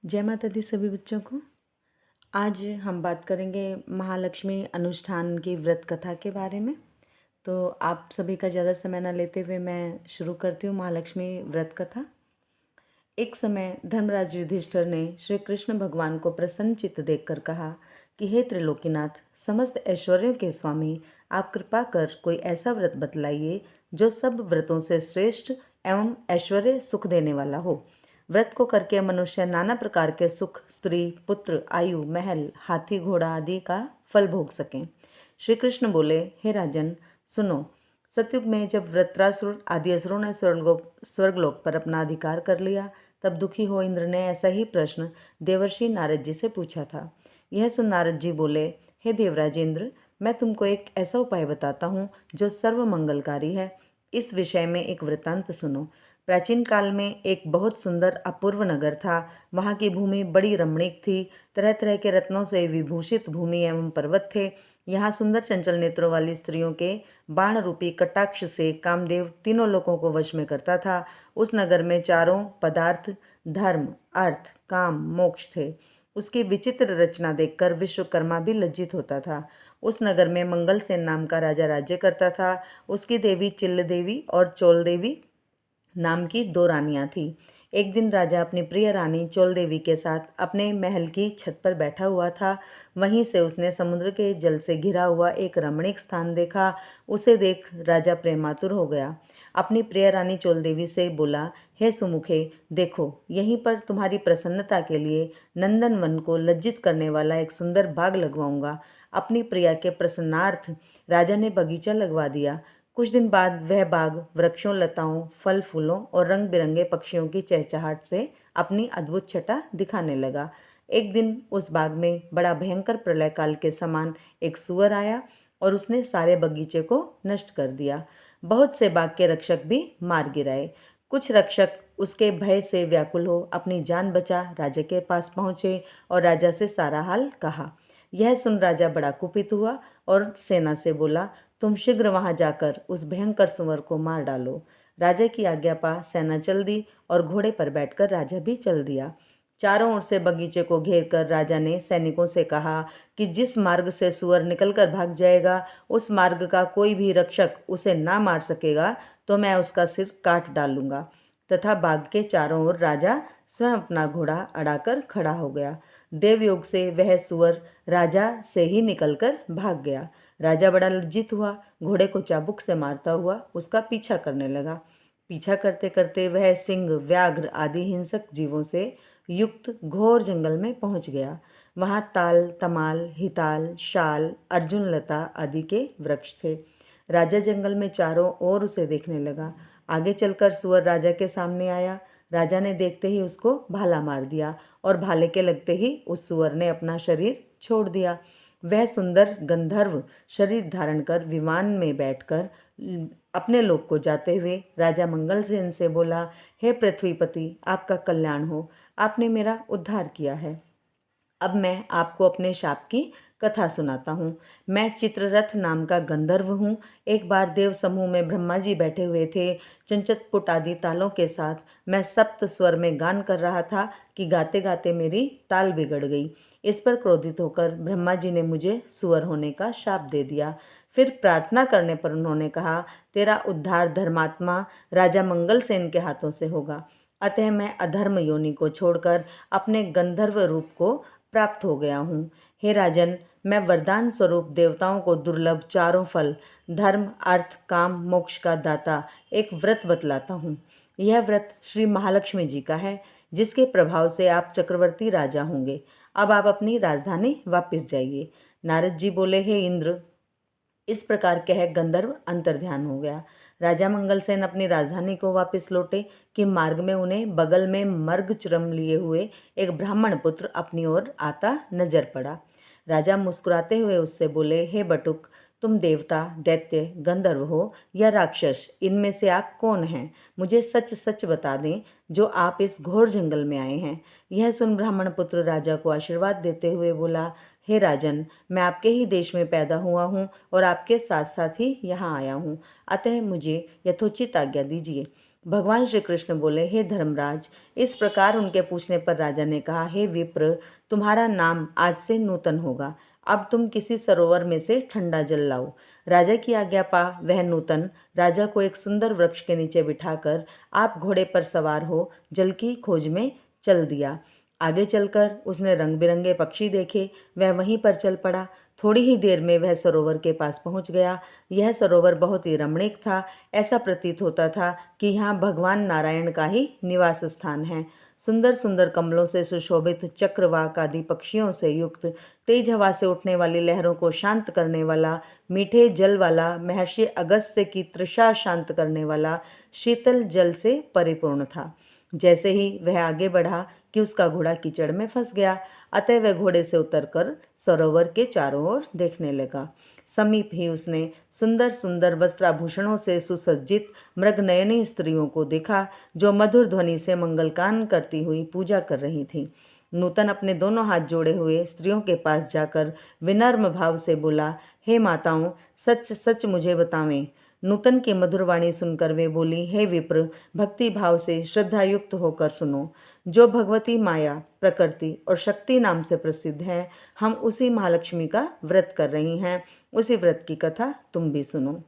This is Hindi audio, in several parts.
जय माता दी सभी बच्चों को। आज हम बात करेंगे महालक्ष्मी अनुष्ठान की व्रत कथा के बारे में। तो आप सभी का ज़्यादा समय न लेते हुए मैं शुरू करती हूँ महालक्ष्मी व्रत कथा। एक समय धर्मराज युधिष्ठिर ने श्री कृष्ण भगवान को प्रसन्न चित्त देखकर कहा कि हे त्रिलोकीनाथ, समस्त ऐश्वर्यों के स्वामी, आप कृपा कर कोई ऐसा व्रत बतलाइए जो सब व्रतों से श्रेष्ठ एवं ऐश्वर्य सुख देने वाला हो। व्रत को करके मनुष्य नाना प्रकार के सुख, स्त्री, पुत्र, आयु, महल, हाथी, घोड़ा आदि का फल भोग सकें। श्री कृष्ण बोले, हे राजन, सुनो। सतयुग में जब वृत्रासुर आदि असुरों ने स्वर्गलोक पर अपना अधिकार कर लिया, तब दुखी हो इंद्र ने ऐसा ही प्रश्न देवर्षि नारद जी से पूछा था। यह सुन नारद जी बोले, हे देवराज इंद्र, मैं तुमको एक ऐसा उपाय बताता हूँ जो सर्व मंगलकारी है। इस विषय में एक वृत्तांत सुनो। प्राचीन काल में एक बहुत सुंदर अपूर्व नगर था। वहाँ की भूमि बड़ी रमणीक थी। तरह तरह के रत्नों से विभूषित भूमि एवं पर्वत थे। यहाँ सुंदर चंचल नेत्रों वाली स्त्रियों के बाण रूपी कटाक्ष से कामदेव तीनों लोगों को वश में करता था। उस नगर में चारों पदार्थ धर्म, अर्थ, काम, मोक्ष थे। उसकी विचित्र रचना देखकर विश्वकर्मा भी लज्जित होता था। उस नगर में मंगलसेन नाम का राजा राज्य करता था। उसकी देवी चिल्ल देवी और चोल देवी नाम की दो रानियां थीं। एक दिन राजा अपनी प्रिय रानी चोल देवी के साथ अपने महल की छत पर बैठा हुआ था। वहीं से उसने समुद्र के जल से घिरा हुआ एक रमणीक स्थान देखा। उसे देख राजा प्रेमातुर हो गया। अपनी प्रिय रानी चोल देवी से बोला, हे सुमुखे, देखो, यहीं पर तुम्हारी प्रसन्नता के लिए नंदन वन को लज्जित करने वाला एक सुंदर बाग लगवाऊंगा। अपनी प्रिया के प्रसन्नार्थ राजा ने बगीचा लगवा दिया। कुछ दिन बाद वह बाग वृक्षों, लताओं, फल फूलों और रंग बिरंगे पक्षियों की चहचहाट से अपनी अद्भुत छटा दिखाने लगा। एक दिन उस बाग में बड़ा भयंकर प्रलय काल के समान एक सूअर आया और उसने सारे बगीचे को नष्ट कर दिया। बहुत से बाग के रक्षक भी मार गिराए। कुछ रक्षक उसके भय से व्याकुल हो अपनी जान बचा राजा के पास पहुंचे और राजा से सारा हाल कहा। यह सुन राजा बड़ा कुपित हुआ और सेना से बोला, तुम शीघ्र वहां जाकर उस भयंकर सुअर को मार डालो। राजा की आज्ञा पा सेना चल दी और घोड़े पर बैठकर राजा भी चल दिया। चारों ओर से बगीचे को घेरकर राजा ने सैनिकों से कहा कि जिस मार्ग से सुअर निकलकर भाग जाएगा, उस मार्ग का कोई भी रक्षक उसे ना मार सकेगा तो मैं उसका सिर काट डालूंगा। तथा बाग के चारों ओर राजा स्वयं अपना घोड़ा अड़ाकर खड़ा हो गया। देवयोग से वह सुअर राजा से ही निकलकर भाग गया। राजा बड़ा लज्जित हुआ, घोड़े को चाबुक से मारता हुआ उसका पीछा करने लगा। पीछा करते करते वह सिंह, व्याघ्र आदि हिंसक जीवों से युक्त घोर जंगल में पहुंच गया। वहां ताल, तमाल, हिताल, शाल, अर्जुन लता आदि के वृक्ष थे। राजा जंगल में चारों ओर उसे देखने लगा। आगे चलकर सुअर राजा के सामने आया। राजा ने देखते ही उसको भाला मार दिया और भाले के लगते ही उस सुअर ने अपना शरीर छोड़ दिया। वह सुंदर गंधर्व शरीर धारण कर विमान में बैठकर अपने लोक को जाते हुए राजा मंगलसेन से बोला, हे पृथ्वीपति, आपका कल्याण हो। आपने मेरा उद्धार किया है। अब मैं आपको अपने शाप की कथा सुनाता हूँ। मैं चित्ररथ नाम का गंधर्व हूँ। एक बार देव समूह में ब्रह्मा जी बैठे हुए थे। चंचतपुट आदि तालों के साथ मैं सप्त स्वर में गान कर रहा था कि गाते गाते मेरी ताल बिगड़ गई। इस पर क्रोधित होकर ब्रह्मा जी ने मुझे सुअर होने का शाप दे दिया। फिर प्रार्थना करने पर उन्होंने कहा, तेरा उद्धार धर्मात्मा राजा मंगलसेन के हाथों से होगा। अतः मैं अधर्म योनि को छोड़कर अपने गंधर्व रूप को प्राप्त हो गया हूँ। हे राजन, मैं वरदान स्वरूप देवताओं को दुर्लभ चारों फल, धर्म, अर्थ, काम, मोक्ष का दाता एक व्रत बतलाता हूँ। यह व्रत श्री महालक्ष्मी जी का है, जिसके प्रभाव से आप चक्रवर्ती राजा होंगे। अब आप अपनी राजधानी वापस जाइए। नारद जी बोले, हे इंद्र, इस प्रकार कह गंधर्व अंतर्ध्यान हो गया। राजा मंगलसेन अपनी राजधानी को वापस लौटे कि मार्ग में उन्हें बगल में मर्ग चरम लिए हुए एक ब्राह्मण पुत्र अपनी ओर आता नजर पड़ा। राजा मुस्कुराते हुए उससे बोले, हे बटुक, तुम देवता, दैत्य, गंधर्व हो या राक्षस, इनमें से आप कौन हैं? मुझे सच सच बता दें जो आप इस घोर जंगल में आए हैं। यह सुन ब्राह्मण पुत्र राजा को आशीर्वाद देते हुए बोला, हे राजन, मैं आपके ही देश में पैदा हुआ हूँ और आपके साथ साथ ही यहाँ आया हूँ। अतः मुझे यथोचित आज्ञा दीजिए। भगवान श्री कृष्ण बोले, हे धर्मराज। इस प्रकार उनके पूछने पर राजा ने कहा, हे विप्र, तुम्हारा नाम आज से नूतन होगा। अब तुम किसी सरोवर में से ठंडा जल लाओ। राजा की आज्ञा पा वह नूतन राजा को एक सुंदर वृक्ष के नीचे बिठाकर आप घोड़े पर सवार हो जल की खोज में चल दिया। आगे चलकर उसने रंग बिरंगे पक्षी देखे, वह वहीं पर चल पड़ा। थोड़ी ही देर में वह सरोवर के पास पहुंच गया। यह सरोवर बहुत ही रमणीक था। ऐसा प्रतीत होता था कि यहाँ भगवान नारायण का ही निवास स्थान है। सुंदर सुंदर कमलों से सुशोभित, चक्रवाक आदि पक्षियों से युक्त, तेज हवा से उठने वाली लहरों को शांत करने वाला, मीठे जल वाला, महर्षि अगस्त्य की तृषा शांत करने वाला, शीतल जल से परिपूर्ण था। जैसे ही वह आगे बढ़ा कि उसका घोड़ा कीचड़ में फंस गया, अतः वह घोड़े से उतरकर सरोवर के चारों ओर देखने लगा। समीप ही उसने सुंदर सुंदर वस्त्राभूषणों से सुसज्जित मृगनयनी स्त्रियों को देखा, जो मधुर ध्वनि से मंगलगान करती हुई पूजा कर रही थीं। नूतन अपने दोनों हाथ जोड़े हुए स्त्रियों के पास जाकर विनम्र भाव से बोला, हे माताओं, सच सच मुझे बतावें। नूतन की मधुर वाणी सुनकर वे बोली, हे विप्र, भक्ति भाव से श्रद्धा युक्त होकर सुनो। जो भगवती माया, प्रकृति और शक्ति नाम से प्रसिद्ध है, हम उसी महालक्ष्मी का व्रत कर रही हैं। उसी व्रत की कथा तुम भी सुनो।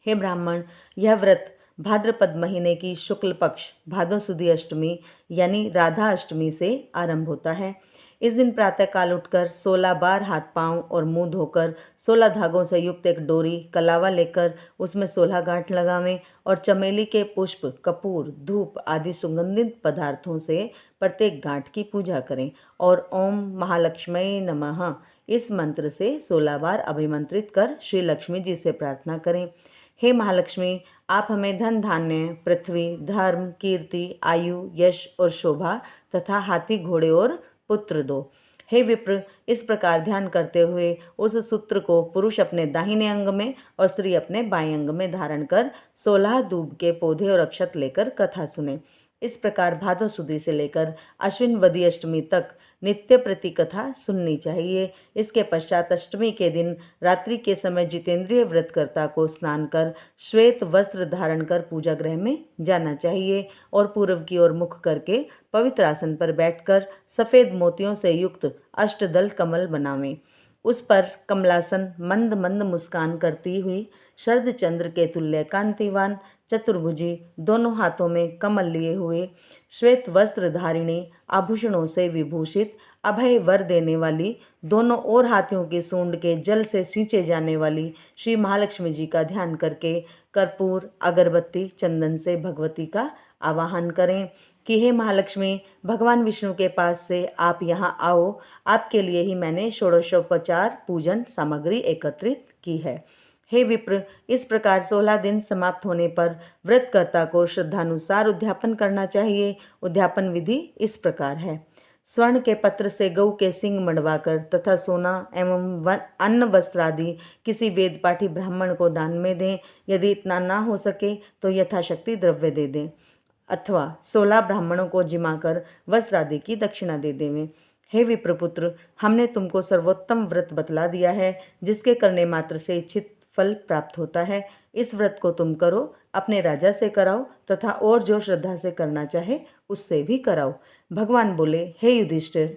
हे ब्राह्मण, यह व्रत भाद्रपद महीने की शुक्ल पक्ष भादो सुदी अष्टमी यानी राधा अष्टमी से आरंभ होता है। इस दिन प्रातःकाल उठकर 16 बार हाथ पांव और मुंह धोकर 16 धागों से युक्त एक डोरी कलावा लेकर उसमें 16 गांठ लगावें और चमेली के पुष्प, कपूर, धूप आदि सुगंधित पदार्थों से प्रत्येक गांठ की पूजा करें और ओम महालक्ष्मी नमः इस मंत्र से 16 बार अभिमंत्रित कर श्री लक्ष्मी जी से प्रार्थना करें। हे महालक्ष्मी, आप हमें धन धान्य, पृथ्वी, धर्म, कीर्ति, आयु, यश और शोभा तथा हाथी, घोड़े और पुत्र दो। हे विप्र, इस प्रकार ध्यान करते हुए उस सूत्र को पुरुष अपने दाहिने अंग में और स्त्री अपने बाएं अंग में धारण कर 16 दूब के पौधे और अक्षत लेकर कथा सुने। इस प्रकार भादो सुदी से लेकर अश्विन वदी अष्टमी तक नित्य प्रति कथा सुननी चाहिए। इसके पश्चात अष्टमी के दिन रात्रि के समय जितेंद्रिय व्रतकर्ता को स्नान कर श्वेत वस्त्र धारण कर पूजा गृह में जाना चाहिए और पूर्व की ओर मुख करके पवित्र आसन पर बैठकर सफ़ेद मोतियों से युक्त अष्टदल कमल बनावें। उस पर कमलासन मंद मंद मुस्कान करती हुई शरद चंद्र के तुल्य कांतिवान चतुर्भुजी, दोनों हाथों में कमल लिए हुए, श्वेत वस्त्र धारिणी, आभूषणों से विभूषित, अभय वर देने वाली, दोनों ओर हाथियों के सूंड के जल से सींचे जाने वाली श्री महालक्ष्मी जी का ध्यान करके कर्पूर, अगरबत्ती, चंदन से भगवती का आवाहन करें कि हे महालक्ष्मी, भगवान विष्णु के पास से आप यहाँ आओ। आपके लिए ही मैंने षोडशोपचार पूजन सामग्री एकत्रित की है। हे विप्र, इस प्रकार 16 दिन समाप्त होने पर व्रतकर्ता को श्रद्धानुसार उद्यापन करना चाहिए। उद्यापन विधि इस प्रकार है। स्वर्ण के पत्र से गऊ के सिंग मड़वाकर तथा सोना एवं अन्न वस्त्र आदि किसी वेद पाठी ब्राह्मण को दान में दें। यदि इतना ना हो सके तो यथाशक्ति द्रव्य दे दें अथवा 16 ब्राह्मणों को जिमाकर वस्त्र आदि की दक्षिणा दे देवें। हे विप्रपुत्र, हमने तुमको सर्वोत्तम व्रत बतला दिया है, जिसके करने मात्र से इच्छित फल प्राप्त होता है। इस व्रत को तुम करो, अपने राजा से कराओ तथा और जो श्रद्धा से करना चाहे उससे भी कराओ। भगवान बोले, हे युधिष्ठिर,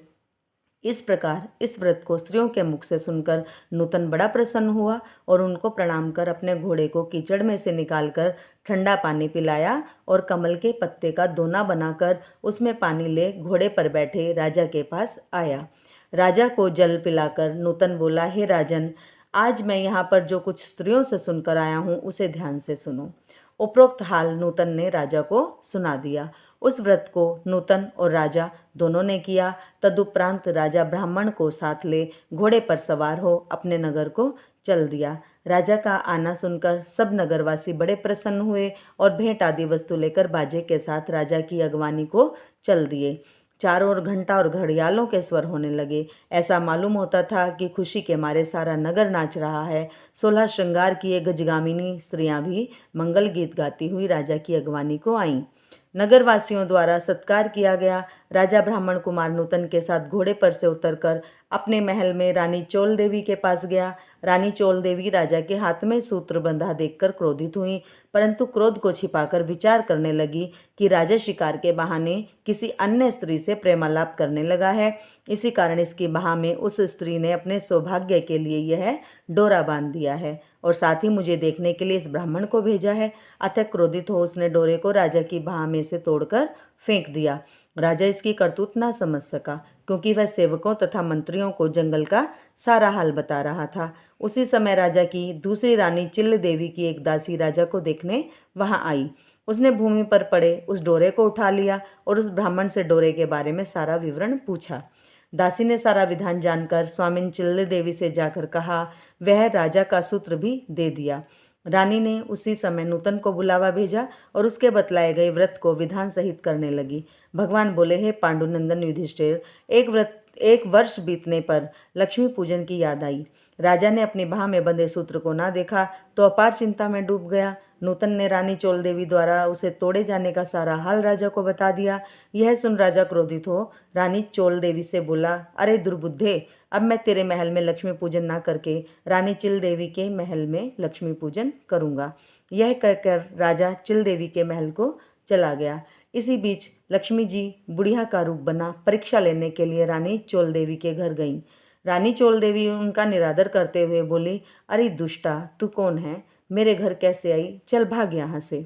इस प्रकार इस व्रत को स्त्रियों के मुख से सुनकर नूतन बड़ा प्रसन्न हुआ और उनको प्रणाम कर अपने घोड़े को कीचड़ में से निकालकर ठंडा पानी पिलाया और कमल के पत्ते का दोना बनाकर उसमें पानी ले घोड़े पर बैठे राजा के पास आया। राजा को जल पिलाकर नूतन बोला, हे राजन, आज मैं यहाँ पर जो कुछ स्त्रियों से सुनकर आया हूँ उसे ध्यान से सुनो। उपरोक्त हाल नूतन ने राजा को सुना दिया। उस व्रत को नूतन और राजा दोनों ने किया। तदुपरांत राजा ब्राह्मण को साथ ले घोड़े पर सवार हो अपने नगर को चल दिया। राजा का आना सुनकर सब नगरवासी बड़े प्रसन्न हुए और भेंट आदि वस्तु लेकर बाजे के साथ राजा की अगवानी को चल दिए। चारों ओर घंटा और घड़ियालों के स्वर होने लगे। ऐसा मालूम होता था कि खुशी के मारे सारा नगर नाच रहा है। 16 श्रृंगार किए गजगामिनी स्त्रियां भी मंगल गीत गाती हुई राजा की अगवानी को आईं। नगरवासियों द्वारा सत्कार किया गया। राजा ब्राह्मण कुमार नूतन के साथ घोड़े पर से उतरकर अपने महल में रानी चोल देवी के पास गया। रानी चोल देवी राजा के हाथ में सूत्र बंधा देखकर क्रोधित हुई, परंतु क्रोध को छिपाकर विचार करने लगी कि राजा शिकार के बहाने किसी अन्य स्त्री से प्रेमालाप करने लगा है। इसी कारण इसकी बाह में उस स्त्री ने अपने सौभाग्य के लिए यह डोरा बांध दिया है और साथ ही मुझे देखने के लिए इस ब्राह्मण को भेजा है। अतः क्रोधित हो उसने डोरे को राजा की बाह में से तोड़कर फेंक दिया। राजा इसकी करतूत ना समझ सका, क्योंकि वह सेवकों तथा मंत्रियों को जंगल का सारा हाल बता रहा था। उसी समय राजा की दूसरी रानी चिल्ल देवी की एक दासी राजा को देखने वहां आई। उसने भूमि पर पड़े उस डोरे को उठा लिया और उस ब्राह्मण से डोरे के बारे में सारा विवरण पूछा। दासी ने सारा विधान जानकर स्वामिन चिल्ल देवी से जाकर कहा, वह राजा का सूत्र भी दे दिया। रानी ने उसी समय नूतन को बुलावा भेजा और उसके बतलाए गए व्रत को विधान सहित करने लगी। भगवान बोले, हे पांडुनंदन युधिष्ठिर, एक वर्ष बीतने पर लक्ष्मी पूजन की याद आई। राजा ने अपनी बाह में बंधे सूत्र को ना देखा तो अपार चिंता में डूब गया। नूतन ने रानी चोल देवी द्वारा उसे तोड़े जाने का सारा हाल राजा को बता दिया। यह सुन राजा क्रोधित हो रानी चोल देवी से बोला, अरे दुर्बुद्धे, अब मैं तेरे महल में लक्ष्मी पूजन ना करके रानी चिल देवी के महल में लक्ष्मी पूजन करूंगा। यह कहकर राजा चिल देवी के महल को चला गया। इसी बीच लक्ष्मी जी बुढ़िया का रूप बना परीक्षा लेने के लिए रानी चोल देवी के घर गईं। रानी चोल देवी उनका निरादर करते हुए बोली, अरे दुष्टा, तू कौन है? मेरे घर कैसे आई? चल भाग यहाँ से।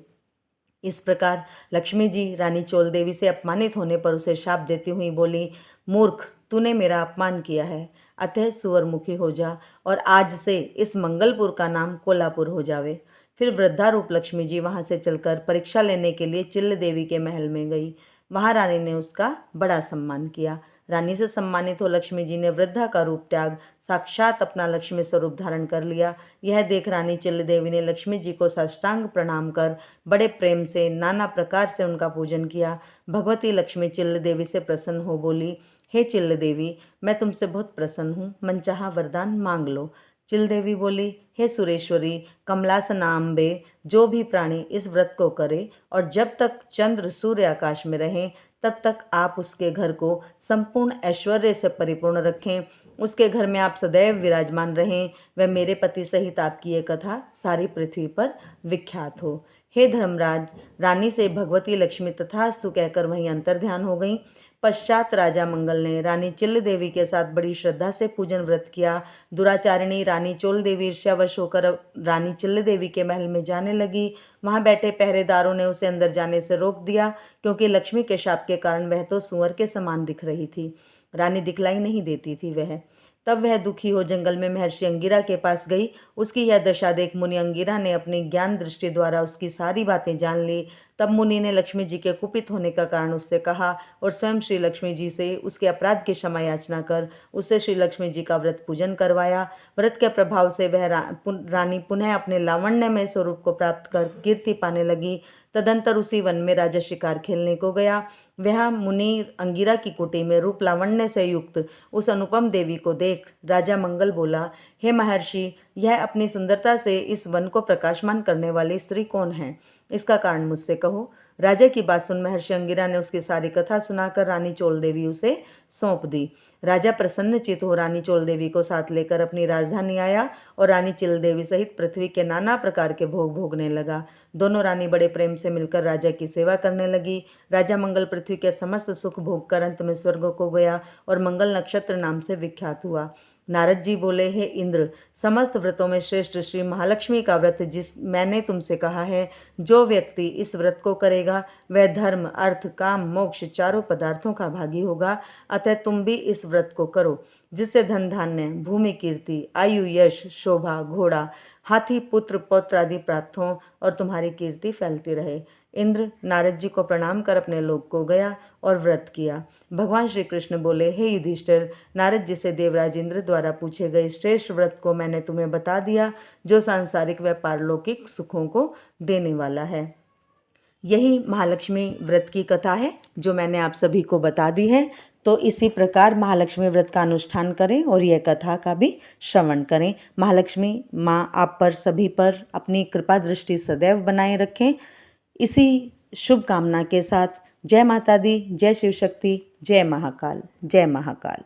इस प्रकार लक्ष्मी जी रानी चोल देवी से अपमानित होने पर उसे शाप देती हुई बोली, मूर्ख, तूने मेरा अपमान किया है, अतः सुअरमुखी हो जा और आज से इस मंगलपुर का नाम कोल्हापुर हो जावे। फिर वृद्धारूप लक्ष्मी जी वहां से चलकर परीक्षा लेने के लिए चिल्ल देवी के महल में गई। वहां रानी ने उसका बड़ा सम्मान किया। रानी से सम्मानित हो लक्ष्मी जी ने वृद्धा का रूप त्याग साक्षात अपना लक्ष्मी स्वरूप धारण कर लिया। यह देख रानी चिल्ल देवी ने लक्ष्मी जी को साष्टांग प्रणाम कर बड़े प्रेम से नाना प्रकार से उनका पूजन किया। भगवती लक्ष्मी चिल्ल देवी से प्रसन्न हो बोली, हे चिल्ल देवी, मैं तुमसे बहुत प्रसन्न हूँ, मनचाहा वरदान मांग लो। चिल देवी बोली, हे सुरेश्वरी कमलासनाम्बे, जो भी प्राणी इस व्रत को करे और जब तक चंद्र सूर्य आकाश में रहें तब तक आप उसके घर को संपूर्ण ऐश्वर्य से परिपूर्ण रखें, उसके घर में आप सदैव विराजमान रहें, वह मेरे पति सहित आपकी ये कथा सारी पृथ्वी पर विख्यात हो। हे धर्मराज, रानी से भगवती लक्ष्मी तथास्तु कहकर वहीं अंतर्ध्यान हो गई। पश्चात राजा मंगल ने रानी चिल्ल देवी के साथ बड़ी श्रद्धा से पूजन व्रत किया। दुराचारिणी रानी चोल देवी ईर्ष्यावश होकर रानी चिल्ल देवी के महल में जाने लगी। वहां बैठे पहरेदारों ने उसे अंदर जाने से रोक दिया, क्योंकि लक्ष्मी के शाप के कारण वह तो सुअर के समान दिख रही थी। रानी दिखलाई नहीं देती थी। तब वह दुखी हो जंगल में महर्षि अंगिरा के पास गई। उसकी यह दशा देख मुनि अंगिरा ने अपनी ज्ञान दृष्टि द्वारा उसकी सारी बातें जान ली। तब मुनि ने लक्ष्मी जी के कुपित होने का कारण उससे कहा और स्वयं श्री लक्ष्मी जी से उसके अपराध की क्षमा याचना कर उससे श्री लक्ष्मी जी का व्रत पूजन करवाया। व्रत के प्रभाव से वह रानी पुनः अपने लावण्यमय स्वरूप को प्राप्त कर कीर्ति पाने लगी। तदंतर उसी वन में राजा शिकार खेलने को गया। वह मुनि अंगिरा की कुटी में रूप लावण्य से युक्त उस अनुपम देवी को देख राजा मंगल बोला, हे महर्षि, यह अपनी सुंदरता से इस वन को प्रकाशमान करने वाली स्त्री कौन है? इसका कारण मुझसे कहो। राजा की बात सुन महर्षि अंगिरा ने उसकी सारी कथा सुनाकर रानी चोल देवी उसे सौंप दी। राजा प्रसन्नचित हो रानी चोल देवी को साथ लेकर अपनी राजधानी आया और रानी चिल देवी सहित पृथ्वी के नाना प्रकार के भोग भोगने लगा। दोनों रानी बड़े प्रेम से मिलकर राजा की सेवा करने लगी। राजा मंगल पृथ्वी के समस्त सुख भोग कर अंत में स्वर्ग को गया और मंगल नक्षत्र नाम से विख्यात हुआ। नारद जी बोले, हे इंद्र, समस्त व्रतों में श्रेष्ठ श्री महालक्ष्मी का व्रत जिस मैंने तुमसे कहा है, जो व्यक्ति इस व्रत को करेगा वह धर्म, अर्थ, काम, मोक्ष चारों पदार्थों का भागी होगा। अतः तुम भी इस व्रत को करो, जिससे धन धान्य, भूमि कीर्ति, आयु, यश, शोभा, घोड़ा, हाथी, पुत्र, पौत्र आदि प्राप्त हों और तुम्हारी कीर्ति फैलती रहे। इंद्र नारद जी को प्रणाम कर अपने लोक को गया और व्रत किया। भगवान श्री कृष्ण बोले, हे युधिष्ठिर, नारद जी से देवराज इंद्र द्वारा पूछे गए श्रेष्ठ व्रत को मैंने तुम्हें बता दिया, जो सांसारिक व पारलौकिक सुखों को देने वाला है। यही महालक्ष्मी व्रत की कथा है जो मैंने आप सभी को बता दी है। तो इसी प्रकार महालक्ष्मी व्रत का अनुष्ठान करें और यह कथा का भी श्रवण करें। महालक्ष्मी माँ आप पर सभी पर अपनी कृपा दृष्टि सदैव बनाए रखें। इसी शुभकामना के साथ जय माता दी, जय शिव शक्ति, जय महाकाल, जय महाकाल।